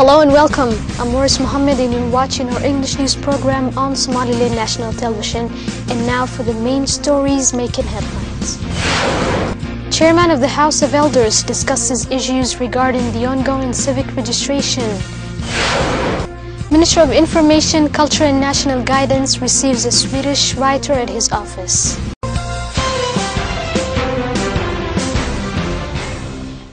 Hello and welcome. I'm Morris Mohammed and you're watching our English news program on Somaliland National Television. And now for the main stories making headlines. Chairman of the House of Elders discusses issues regarding the ongoing civic registration. Minister of Information, Culture and National Guidance receives a Swedish writer at his office.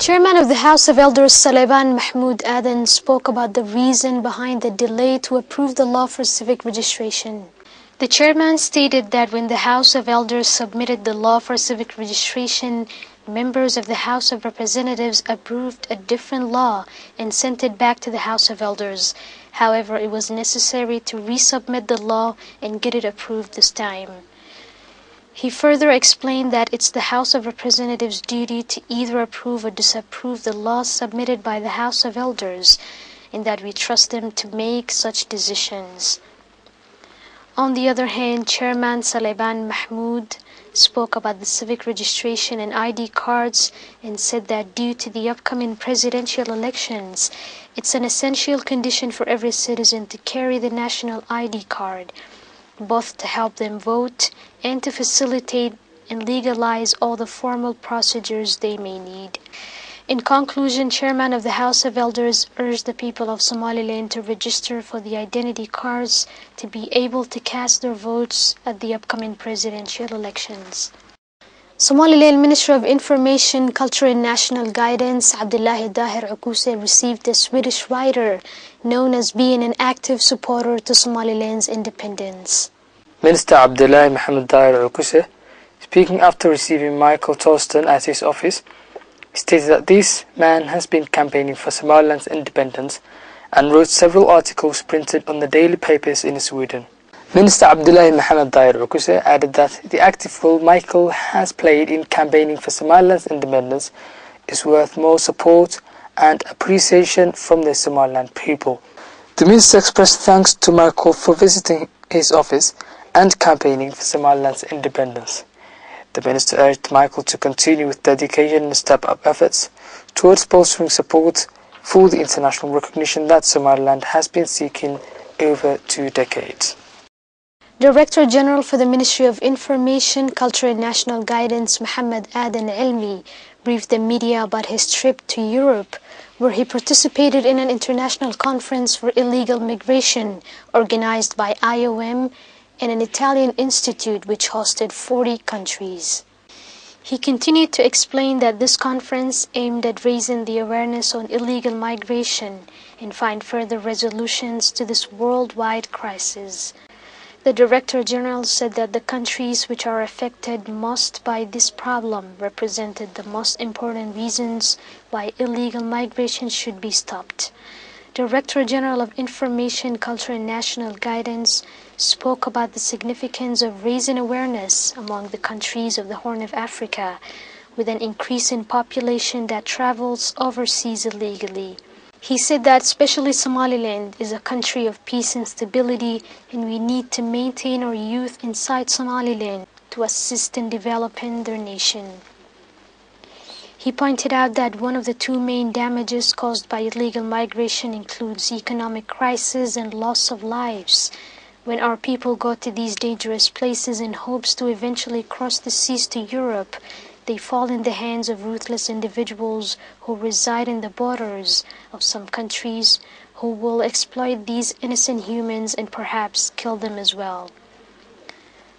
Chairman of the House of Elders Sulaiman Mahmoud Aden spoke about the reason behind the delay to approve the law for civic registration. The chairman stated that when the House of Elders submitted the law for civic registration, members of the House of Representatives approved a different law and sent it back to the House of Elders. However, it was necessary to resubmit the law and get it approved this time. He further explained that it's the House of Representatives' duty to either approve or disapprove the laws submitted by the House of Elders, and that we trust them to make such decisions. On the other hand, Chairman Sulaiman Mahmoud spoke about the civic registration and ID cards and said that due to the upcoming presidential elections, it's an essential condition for every citizen to carry the national ID card, both to help them vote and to facilitate and legalize all the formal procedures they may need. In conclusion, Chairman of the House of Elders urged the people of Somaliland to register for the identity cards to be able to cast their votes at the upcoming presidential elections. Somaliland Minister of Information, Culture and National Guidance Abdullahi Dahir Ukuse received a Swedish writer known as being an active supporter to Somaliland's independence. Minister Abdullahi Mohammed Dahir Ukuse, speaking after receiving Michael Torsten at his office, stated that this man has been campaigning for Somaliland's independence and wrote several articles printed on the daily papers in Sweden. Minister Abdullahi Mohammed Dahir Ukuse added that the active role Michael has played in campaigning for Somaliland's independence is worth more support and appreciation from the Somaliland people. The minister expressed thanks to Michael for visiting his office and campaigning for Somaliland's independence. The minister urged Michael to continue with dedication and step-up efforts towards bolstering support for the international recognition that Somaliland has been seeking over 2 decades. Director General for the Ministry of Information, Culture and National Guidance Muhammad Aden Elmi briefed the media about his trip to Europe, where he participated in an international conference for illegal migration organized by IOM and an Italian institute which hosted 40 countries. He continued to explain that this conference aimed at raising the awareness on illegal migration and find further resolutions to this worldwide crisis. The Director General said that the countries which are affected most by this problem represented the most important reasons why illegal migration should be stopped. Director General of Information, Culture and National Guidance spoke about the significance of raising awareness among the countries of the Horn of Africa with an increase in population that travels overseas illegally. He said that especially Somaliland is a country of peace and stability, and we need to maintain our youth inside Somaliland to assist in developing their nation. He pointed out that one of the 2 main damages caused by illegal migration includes economic crisis and loss of lives. When our people go to these dangerous places in hopes to eventually cross the seas to Europe, they fall in the hands of ruthless individuals who reside in the borders of some countries who will exploit these innocent humans and perhaps kill them as well.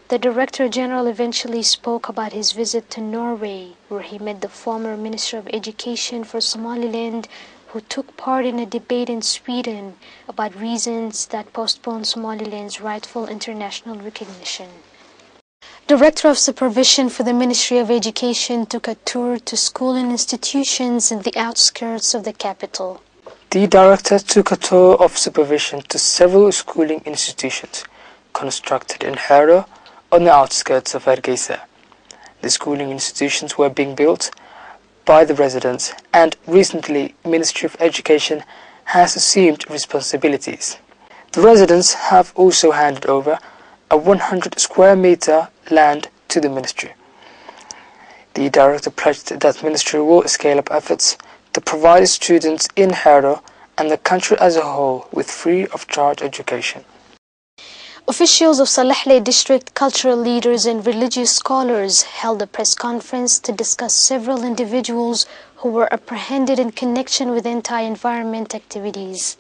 The Director General eventually spoke about his visit to Norway, where he met the former Minister of Education for Somaliland, who took part in a debate in Sweden about reasons that postpone Somaliland's rightful international recognition. Director of Supervision for the Ministry of Education took a tour to schooling institutions in the outskirts of the capital. The director took a tour of supervision to several schooling institutions constructed in Haro on the outskirts of Hargeisa. The schooling institutions were being built by the residents, and recently Ministry of Education has assumed responsibilities. The residents have also handed over a 100 square meter land to the ministry. The director pledged that ministry will scale up efforts to provide students in Haro and the country as a whole with free of charge education. Officials of Salahle district, cultural leaders and religious scholars held a press conference to discuss several individuals who were apprehended in connection with anti-environment activities.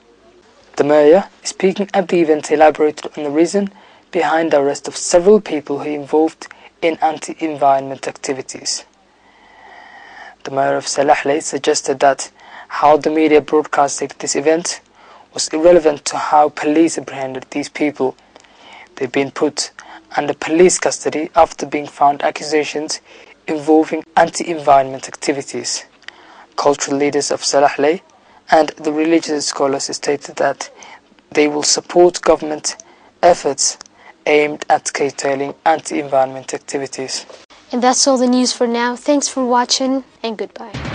The mayor, speaking at the event, elaborated on the reason behind the arrest of several people who involved in anti-environment activities. The mayor of Salahle suggested that how the media broadcasted this event was irrelevant to how police apprehended these people. They've been put under police custody after being found accusations involving anti-environment activities. Cultural leaders of Salahle and the religious scholars stated that they will support government efforts aimed at curtailing anti-environment activities. And that's all the news for now. Thanks for watching and goodbye.